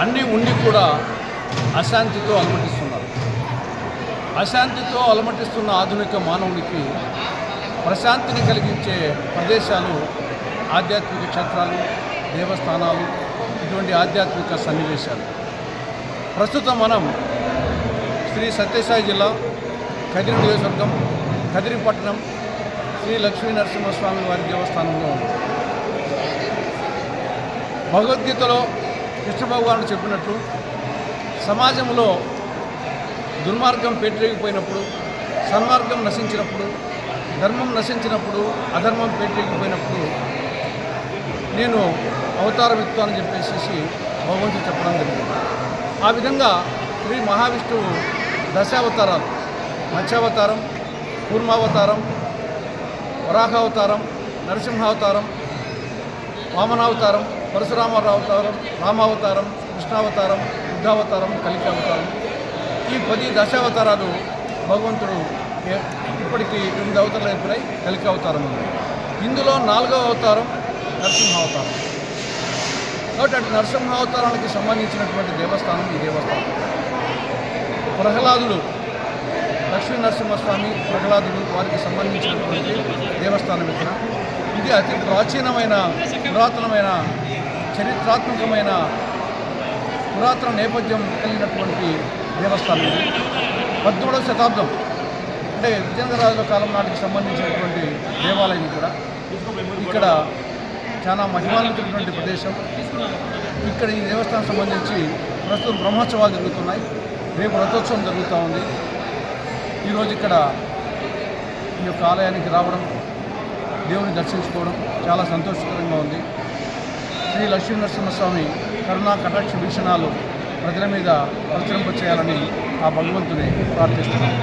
అన్నీ ఉండి కూడా అశాంతితో అలమటిస్తున్నారు. అశాంతితో అలమటిస్తున్న ఆధునిక మానవునికి ప్రశాంతిని కలిగించే ప్రదేశాలు ఆధ్యాత్మిక క్షేత్రాలు, దేవస్థానాలు, ఇటువంటి ఆధ్యాత్మిక సన్నివేశాలు. ప్రస్తుతం మనం శ్రీ సత్యసాయి జిల్లా కదిరి నియోజకవర్గం కదిరి పట్టణం శ్రీ లక్ష్మీ నరసింహస్వామి వారి దేవస్థానంలో ఉంది. భగవద్గీతలో కృష్ణ భగవానుడు చెప్పినట్లు సమాజంలో దుర్మార్గం పేటరేగిపోయినప్పుడు, సన్మార్గం నశించినప్పుడు, ధర్మం నశించినప్పుడు, అధర్మం పేటరేగిపోయినప్పుడు నేను అవతారం ఎత్తుతానని చెప్పేసి భగవంతుడు చెప్పడం జరిగింది. ఆ విధంగా శ్రీ మహావిష్ణువు దశావతారాలు, మత్స్యావతారం, కూర్మావతారం, వరాహావతారం, నరసింహావతారం, వామనావతారం, పరశురామావతారం, రామావతారం, కృష్ణావతారం, బుద్ధావతారం, కలికి అవతారం, ఈ 10 దశావతారాలు భగవంతుడు ఇప్పటికీ 9 అవతారాలు అయిపోయి కలికి అవతారం ఉంది. ఇందులో 4వ అవతారం నరసింహావతారం. కాబట్టి అటు నరసింహావతారానికి సంబంధించినటువంటి దేవస్థానం ఈ దేవస్థానం. ప్రహ్లాదుడు, లక్ష్మీ నరసింహస్వామి ప్రహ్లాదుడు వారికి సంబంధించినటువంటి దేవస్థానం ఇక్కడ. ఇది అతి ప్రాచీనమైన, పురాతనమైన, చరిత్రాత్మకమైన, పురాతన నేపథ్యం కలిగినటువంటి దేవస్థానం ఇది. 13వ శతాబ్దం అంటే విజయనగరాజుల కాలం నాటికి సంబంధించినటువంటి దేవాలయం ఇక్కడ చాలా మహిమాన్వితమైనటువంటి ప్రదేశం. ఇక్కడ ఈ దేవస్థానం సంబంధించి ప్రస్తుతం బ్రహ్మోత్సవాలు జరుగుతున్నాయి. రేపు రథోత్సవం జరుగుతూ ఉంది. ఈరోజు ఇక్కడ ఈ యొక్క ఆలయానికి రావడం, దేవుని దర్శించుకోవడం చాలా సంతోషకరంగా ఉంది. శ్రీ లక్ష్మీ నరసింహస్వామి కరుణా కటాక్ష వీక్షణాలు ప్రజల మీద ప్రచురింప చేయాలని ఆ భగవంతుని ప్రార్థిస్తున్నాను.